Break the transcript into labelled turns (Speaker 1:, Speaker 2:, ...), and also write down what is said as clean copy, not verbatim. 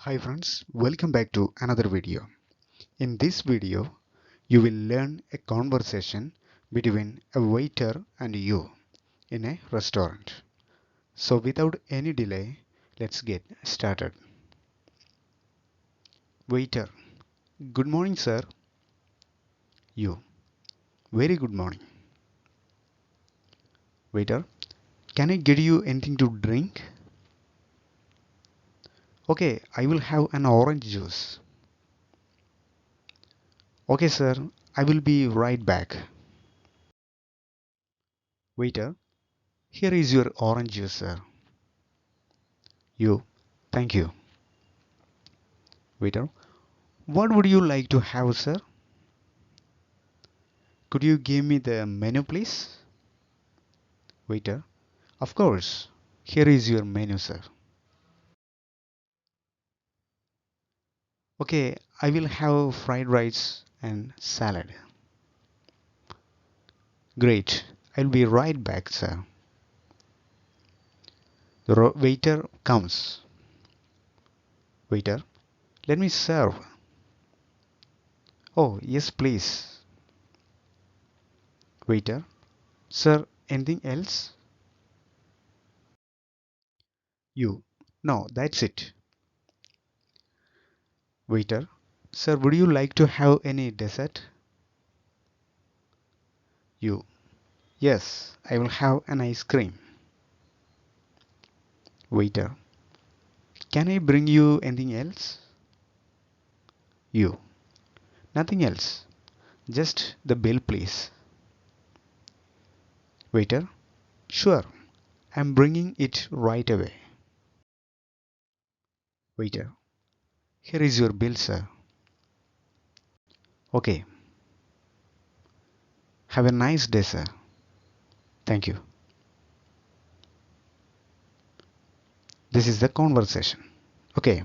Speaker 1: Hi friends, welcome back to another video. In this video, you will learn a conversation between a waiter and you in a restaurant. So without any delay, let's get started. Waiter, good morning sir. You, very good morning. Waiter, can I get you anything to drink? Okay, I will have an orange juice. Okay sir, I will be right back. Waiter, here is your orange juice sir. You, thank you. Waiter, what would you like to have, sir? Could you give me the menu, please? Waiter, of course. Here is your menu, sir. Okay, I will have fried rice and salad. Great. I'll be right back, sir. The waiter comes. Waiter, let me serve. Oh, yes, please. Waiter, sir, anything else? You, no, that's it. Waiter, sir, would you like to have any dessert? You, yes, I will have an ice cream. Waiter, can I bring you anything else? You, nothing else. Just the bill, please. Waiter, sure, I'm bringing it right away. Waiter, here is your bill, sir. Okay, have a nice day, sir. Thank you. This is the conversation. Okay,